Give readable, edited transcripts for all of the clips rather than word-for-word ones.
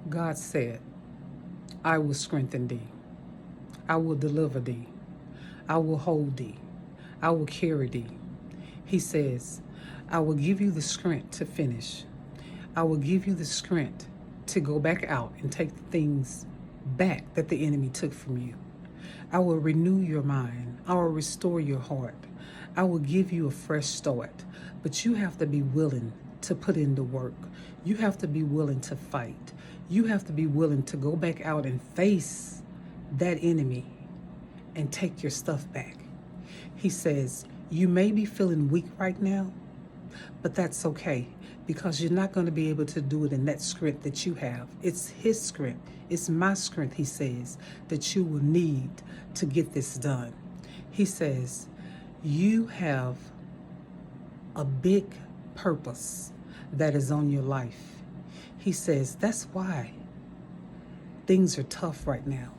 God said, I will strengthen thee. I will deliver thee. I will hold thee. I will carry thee. He says, I will give you the strength to finish. I will give you the strength to go back out and take the things back that the enemy took from you. I will renew your mind. I will restore your heart. I will give you a fresh start. But you have to be willing to put in the work. You have to be willing to fight. You have to be willing to go back out and face that enemy and take your stuff back. He says, you may be feeling weak right now, but that's okay because you're not going to be able to do it in that strength that you have. It's his strength. It's my strength, he says, that you will need to get this done. He says, you have a big purpose that is on your life. He says, that's why things are tough right now.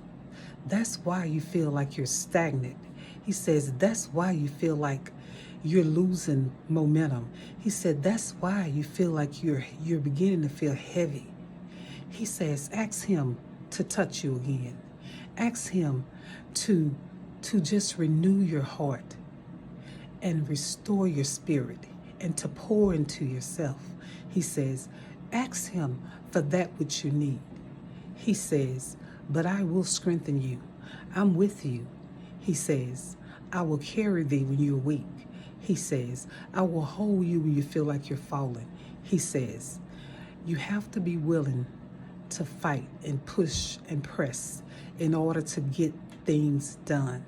That's why you feel like you're stagnant. He says, that's why you feel like you're losing momentum. He said, that's why you feel like you're beginning to feel heavy. He says, ask him to touch you again. Ask him to just renew your heart and restore your spirit and to pour into yourself. He says, ask him for that which you need. He says, but I will strengthen you. I'm with you. He says, I will carry thee when you're weak. He says, I will hold you when you feel like you're falling. He says, you have to be willing to fight and push and press in order to get things done,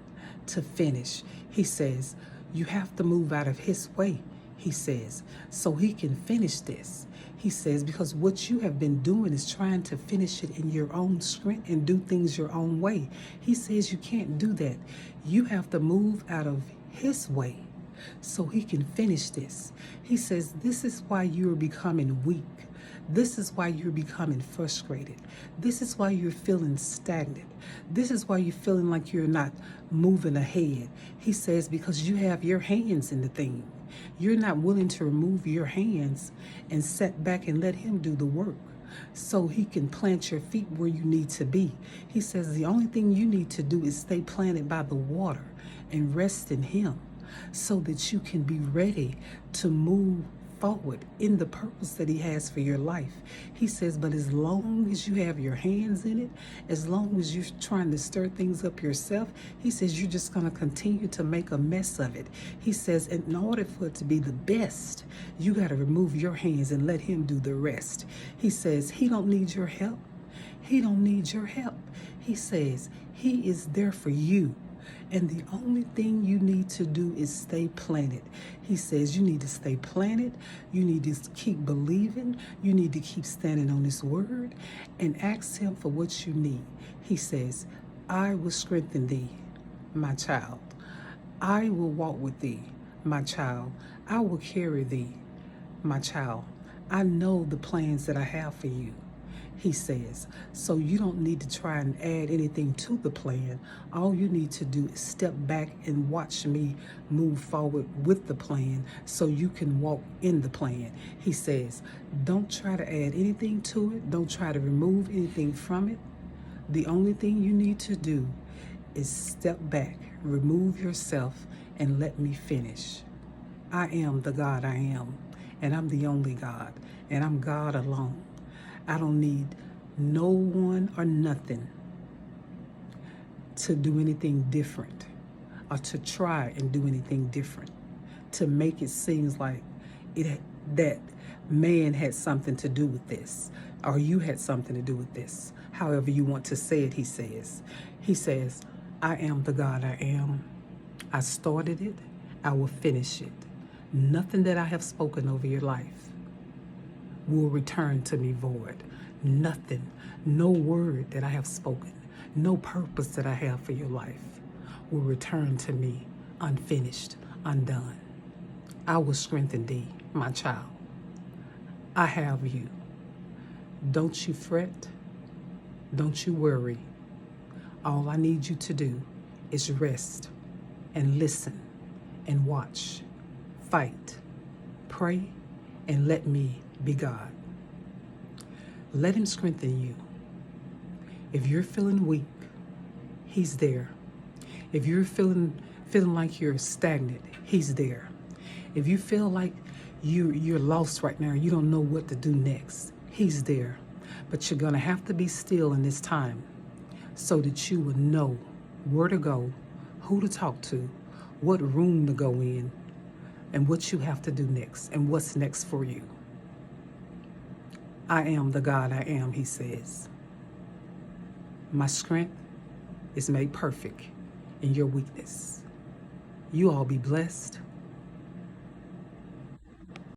to finish. He says, you have to move out of his way, he says, so he can finish this. He says, because what you have been doing is trying to finish it in your own strength and do things your own way. He says you can't do that. You have to move out of his way so he can finish this. He says, this is why you're becoming weak. This is why you're becoming frustrated. This is why you're feeling stagnant. This is why you're feeling like you're not moving ahead. He says, because you have your hands in the thing. You're not willing to remove your hands and set back and let him do the work so he can plant your feet where you need to be. He says the only thing you need to do is stay planted by the water and rest in him so that you can be ready to move forward in the purpose that he has for your life. He says, but as long as you have your hands in it, as long as you're trying to stir things up yourself, he says you're just going to continue to make a mess of it. He says, in order for it to be the best, you got to remove your hands and let him do the rest. He says he don't need your help. He don't need your help. He says he is there for you. And the only thing you need to do is stay planted. He says you need to stay planted. You need to keep believing. You need to keep standing on his word and ask him for what you need. He says, I will strengthen thee, my child. I will walk with thee, my child. I will carry thee, my child. I know the plans that I have for you. He says, so you don't need to try and add anything to the plan. All you need to do is step back and watch me move forward with the plan so you can walk in the plan. He says, don't try to add anything to it. Don't try to remove anything from it. The only thing you need to do is step back, remove yourself, and let me finish. I am the God I am, and I'm the only God, and I'm God alone. I don't need no one or nothing to do anything different or to try and do anything different, to make it seem like that man had something to do with this or you had something to do with this. However you want to say it, he says. He says, I am the God I am. I started it. I will finish it. Nothing that I have spoken over your life will return to me void. Nothing, no word that I have spoken, no purpose that I have for your life will return to me unfinished, undone. I will strengthen thee, my child. I have you. Don't you fret. Don't you worry. All I need you to do is rest and listen and watch, fight, pray, and let me be God. Let him strengthen you. If you're feeling weak, he's there. If you're feeling like you're stagnant, he's there. If you feel like you're lost right now, you don't know what to do next, he's there. But you're going to have to be still in this time so that you will know where to go, who to talk to, what room to go in, and what you have to do next and what's next for you. I am the God I am, he says. My strength is made perfect in your weakness. You all be blessed.